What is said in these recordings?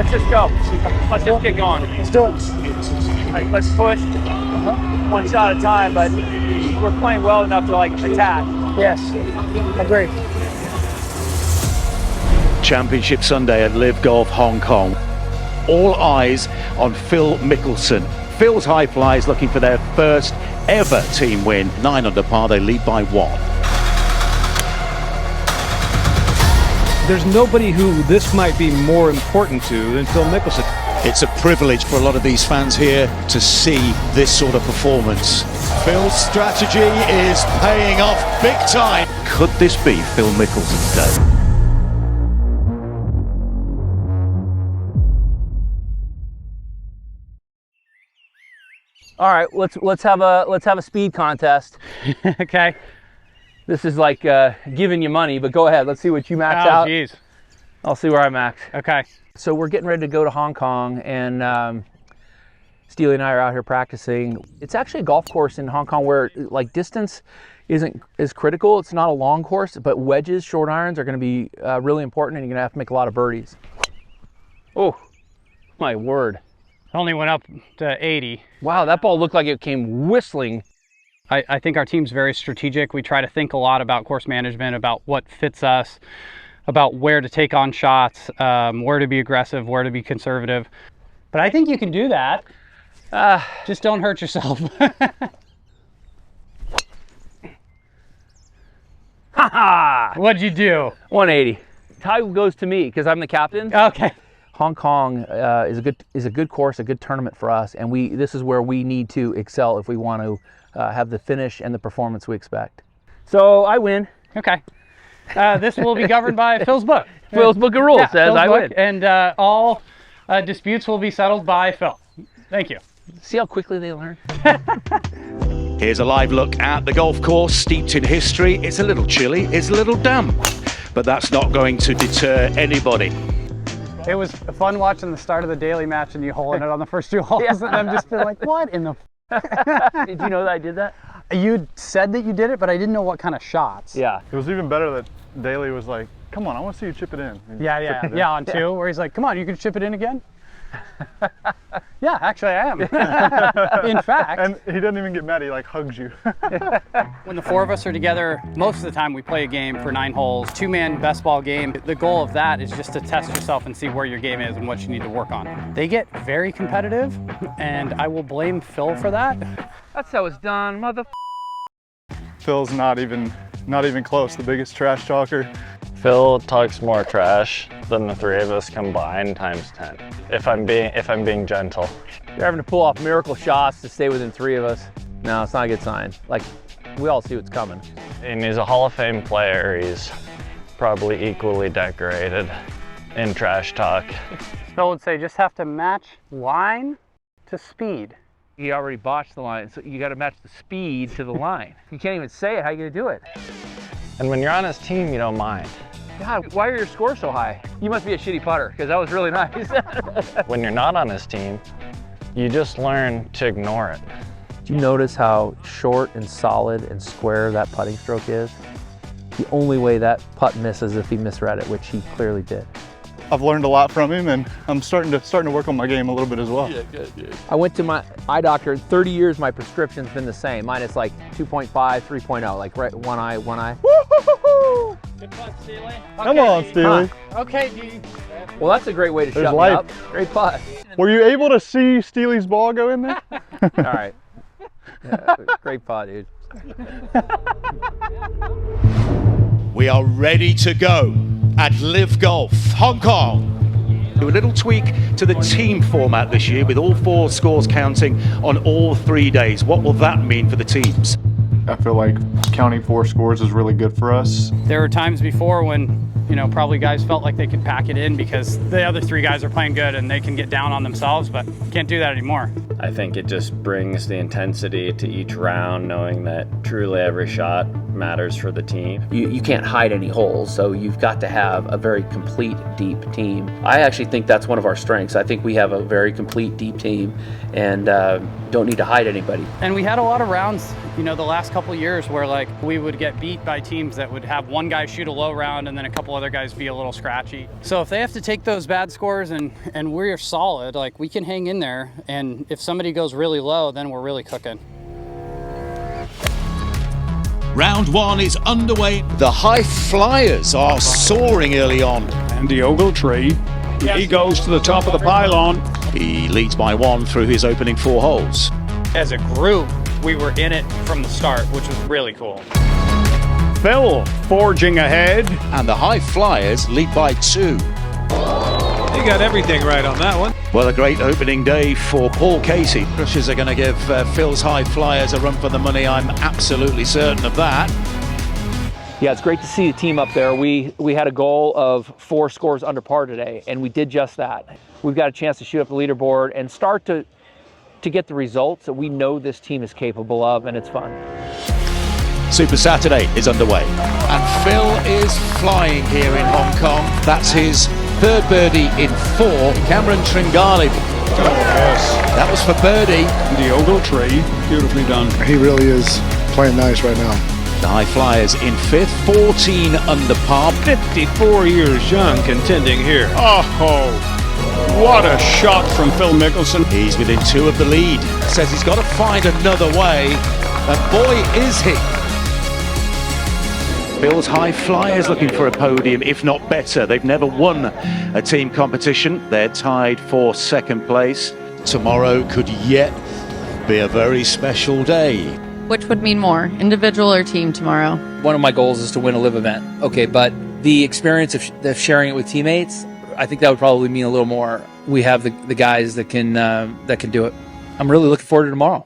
Let's just go. Let's just get going. Let's do it. All right, let's push one shot at a time, but we're playing well enough to like attack. Yes, agreed. Championship Sunday at Live Golf Hong Kong. All eyes on Phil Mickelson. Phil's HyFlyers looking for their first ever team win. 9 under par, they lead by 1. There's nobody who this might be more important to than Phil Mickelson. It's a privilege for a lot of these fans here to see this sort of performance. Phil's strategy is paying off big time. Could this be Phil Mickelson's day? All right, let's have a speed contest. Okay. This is like giving you money, but go ahead. Let's see what you max out. Oh, geez. I'll see where I max. Okay. So we're getting ready to go to Hong Kong, and Steely and I are out here practicing. It's actually a golf course in Hong Kong where like distance isn't as critical. It's not a long course, but wedges, short irons are going to be really important, and you're going to have to make a lot of birdies. Oh, my word. Only went up to 80. Wow, that ball looked like it came whistling. I think our team's very strategic. We try to think a lot about course management, about what fits us, about where to take on shots, where to be aggressive, where to be conservative. But I think you can do that. Just don't hurt yourself. Ha-ha! What'd you do? 180. Tie goes to me because I'm the captain. Okay. Hong Kong is a good course, a good tournament for us, and this is where we need to excel if we want to have the finish and the performance we expect. So I win. Okay. This will be governed by Phil's book. Phil's book of rules says Phil's I book, win. And all disputes will be settled by Phil. Thank you. See how quickly they learn? Here's a live look at the golf course, steeped in history. It's a little chilly, it's a little damp, but that's not going to deter anybody. It was fun watching the start of the daily match and you holing it on the first 2 holes, and I'm just been like, what in the Did you know that I did that? You said that you did it, but I didn't know what kind of shots. Yeah. It was even better that Daly was like, come on, I want to see you chip it in. And Yeah, on 2, where he's like, come on, you can chip it in again? Yeah, actually I am. In fact. And he doesn't even get mad, he like hugs you. When the 4 of us are together, most of the time we play a game for 9 holes, 2-man best ball game. The goal of that is just to test yourself and see where your game is and what you need to work on. They get very competitive, and I will blame Phil for that. That's how it's done, mother. Phil's not even close, the biggest trash talker. Phil talks more trash than the 3 of us combined times 10. If I'm being gentle. You're having to pull off miracle shots to stay within 3 of us. No, it's not a good sign. Like, we all see what's coming. And he's a Hall of Fame player. He's probably equally decorated in trash talk. Phil would say, just have to match line to speed. He already botched the line, so you got to match the speed to the line. You can't even say it. How are you going to do it? And when you're on his team, you don't mind. God, why are your scores so high? You must be a shitty putter, because that was really nice. When you're not on his team, you just learn to ignore it. Do you notice how short and solid and square that putting stroke is? The only way that putt misses is if he misread it, which he clearly did. I've learned a lot from him, and I'm starting to work on my game a little bit as well. Yeah, good. I went to my eye doctor. 30 years, my prescription's been the same. Mine is like 2.5, 3.0, like right, one eye. Woo-hoo-hoo-hoo! Good putt, Steely. Come on, Steely. Okay, dude. Well, that's a great way to There's shut me life. up. Great putt. Were you able to see Steely's ball go in there? All right. Yeah, great putt, dude. We are ready to go at Live Golf Hong Kong. Do a little tweak to the team format this year with all 4 scores counting on all 3 days. What will that mean for the teams? I feel like counting 4 scores is really good for us. There were times before when, probably guys felt like they could pack it in because the other 3 guys are playing good and they can get down on themselves, but can't do that anymore. I think it just brings the intensity to each round, knowing that truly every shot matters for the team. You can't hide any holes, so you've got to have a very complete, deep team. I actually think that's one of our strengths. I think we have a very complete, deep team and don't need to hide anybody. And we had a lot of rounds, the last couple of years where we would get beat by teams that would have one guy shoot a low round and then a couple of other guys be a little scratchy. So if they have to take those bad scores and we're solid, like we can hang in there. And if somebody goes really low, then we're really cooking. Round one is underway. The HyFlyers are soaring early on. And the oval tree, he goes to the top of the pylon. He leads by 1 through his opening 4 holes. As a group, we were in it from the start, which was really cool. Phil forging ahead. And the HyFlyers lead by 2. He got everything right on that one. Well, a great opening day for Paul Casey. Crushers are going to give Phil's HyFlyers a run for the money. I'm absolutely certain of that. Yeah, it's great to see the team up there. We had a goal of 4 scores under par today, and we did just that. We've got a chance to shoot up the leaderboard and start to get the results that we know this team is capable of, and it's fun. Super Saturday is underway. And Phil is flying here in Hong Kong. That's his 3rd birdie in 4. Cameron Tringali. Yes. That was for birdie. The oval tree, beautifully done. He really is playing nice right now. The HyFlyers in 5th, 14 under par. 54 years young, contending here. Oh, what a shot from Phil Mickelson. He's within 2 of the lead. Says he's got to find another way. And boy, is he. Phil's HyFlyers looking for a podium, if not better. They've never won a team competition. They're tied for 2nd place. Tomorrow could yet be a very special day. Which would mean more, individual or team tomorrow? One of my goals is to win a live event. Okay, but the experience of sharing it with teammates, I think that would probably mean a little more. We have the guys that can do it. I'm really looking forward to tomorrow.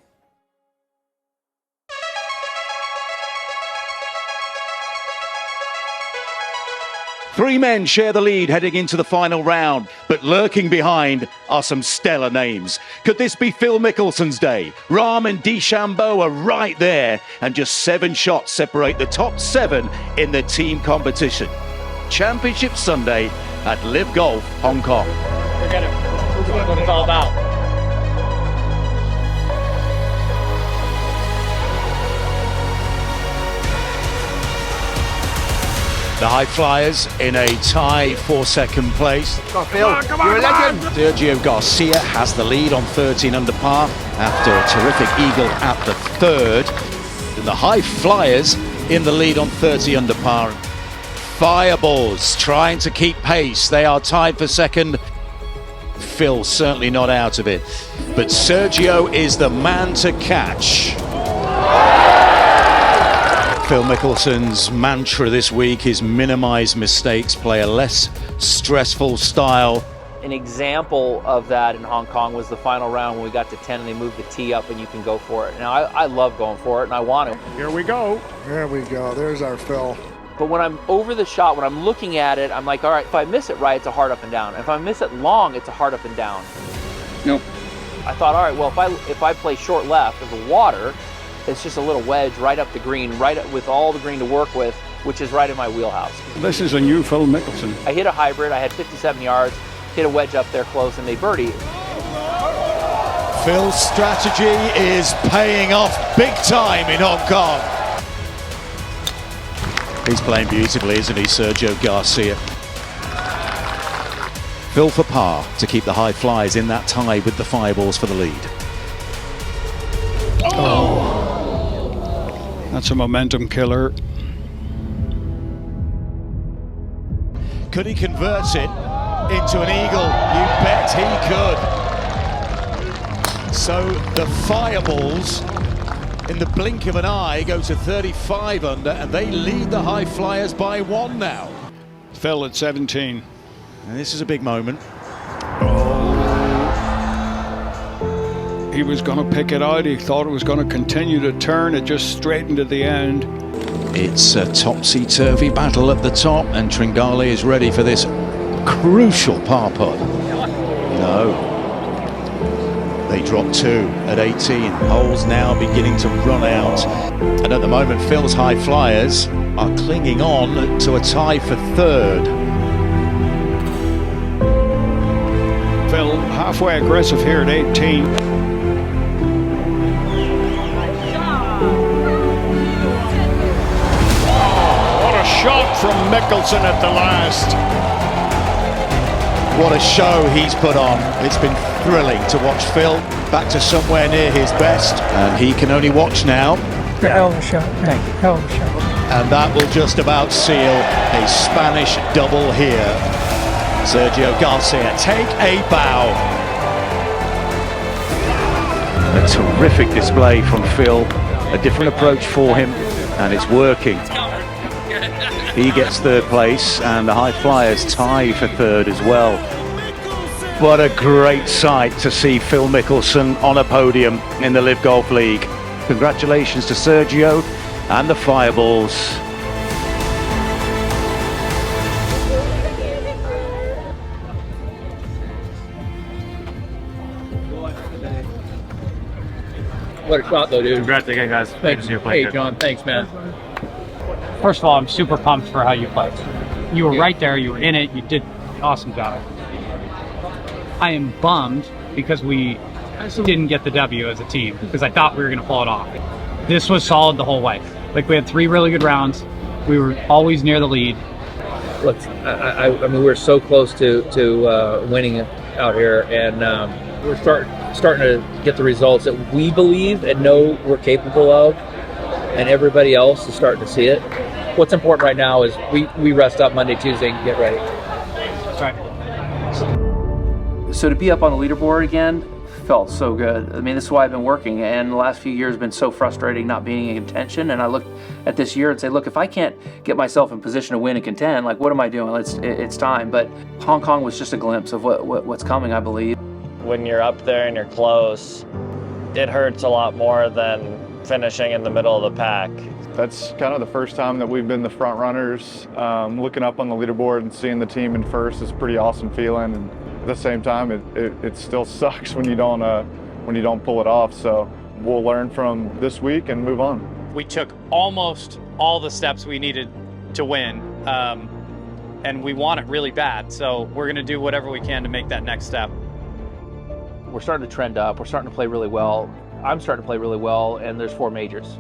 Three men share the lead heading into the final round, but lurking behind are some stellar names. Could this be Phil Mickelson's day? Rahm and DeChambeau are right there, and just 7 shots separate the top 7 in the team competition. Championship Sunday at Live Golf, Hong Kong. Forget it. This is what it's all about. The HyFlyers in a tie for 2nd place. Go, Phil. You're a legend. Sergio Garcia has the lead on 13 under par after a terrific eagle at the 3rd. And the HyFlyers in the lead on 30 under par. Fireballs trying to keep pace. They are tied for 2nd. Phil certainly not out of it. But Sergio is the man to catch. Phil Mickelson's mantra this week is minimize mistakes, play a less stressful style. An example of that in Hong Kong was the final round when we got to 10 and they moved the tee up and you can go for it. Now, I love going for it and I want to. Here we go. There we go. There's our Phil. But when I'm over the shot, when I'm looking at it, I'm like, all right, if I miss it right, it's a hard up and down. If I miss it long, it's a hard up and down. Nope. I thought, all right, well, if I play short left of the water, it's just a little wedge right up the green, with all the green to work with, which is right in my wheelhouse. This is a new Phil Mickelson. I hit a hybrid, I had 57 yards, hit a wedge up there close and made birdie. Phil's strategy is paying off big time in Hong Kong. He's playing beautifully, isn't he, Sergio Garcia? Phil for par to keep the HyFlyers in that tie with the Fireballs for the lead. Oh. That's a momentum killer. Could he convert it into an eagle? You bet he could. So the Fireballs, in the blink of an eye, go to 35 under, and they lead the HyFlyers by 1 now. Phil at 17. And this is a big moment. He was going to pick it out. He thought it was going to continue to turn. It just straightened at the end. It's a topsy-turvy battle at the top, and Tringali is ready for this crucial par putt. No. They drop 2 at 18. Holes now beginning to run out. And at the moment, Phil's HyFlyers are clinging on to a tie for 3rd. Phil halfway aggressive here at 18. Shot from Mickelson at the last. What a show he's put on. It's been thrilling to watch Phil back to somewhere near his best, and he can only watch now. Hell of a shot. Thank you. Hell of a shot. And that will just about seal a Spanish double here. Sergio Garcia, take a bow. A terrific display from Phil, a different approach for him, and it's working. He gets third place, and the HyFlyers tie for third as well. What a great sight to see Phil Mickelson on a podium in the Live Golf League. Congratulations to Sergio and the Fireballs. What a shot, though, dude. Congrats again, guys. Thanks. Hey, John. Thanks, man. First of all, I'm super pumped for how you played. You were right there. You were in it. You did an awesome job. I am bummed because we didn't get the W as a team because I thought we were going to pull it off. This was solid the whole way. Like, we had 3 really good rounds. We were always near the lead. Look, I mean, we're so close to winning out here, and we're starting to get the results that we believe and know we're capable of, and everybody else is starting to see it. What's important right now is we rest up Monday, Tuesday, and get ready. That's right. So to be up on the leaderboard again felt so good. I mean, this is why I've been working, and the last few years have been so frustrating not being in contention. And I look at this year and say, look, if I can't get myself in position to win and contend, like, what am I doing? It's time. But Hong Kong was just a glimpse of what's coming, I believe. When you're up there and you're close, it hurts a lot more than finishing in the middle of the pack. That's kind of the first time that we've been the front runners. Looking up on the leaderboard and seeing the team in first is a pretty awesome feeling. And at the same time, it still sucks when you don't pull it off. So we'll learn from this week and move on. We took almost all the steps we needed to win, and we want it really bad. So we're going to do whatever we can to make that next step. We're starting to trend up. We're starting to play really well. I'm starting to play really well, and there's 4 majors.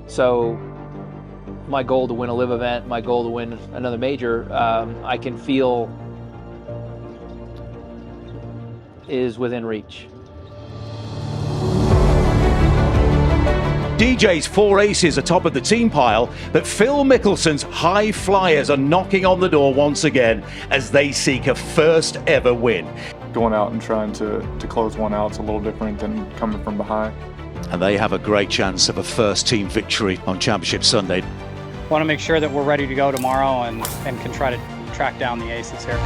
So my goal to win a live event, my goal to win another major, I can feel is within reach. DJ's 4 aces atop of the team pile, but Phil Mickelson's HyFlyers are knocking on the door once again as they seek a first ever win. Going out and trying to close one out is a little different than coming from behind. And they have a great chance of a first team victory on Championship Sunday. Want to make sure that we're ready to go tomorrow and can try to track down the aces here.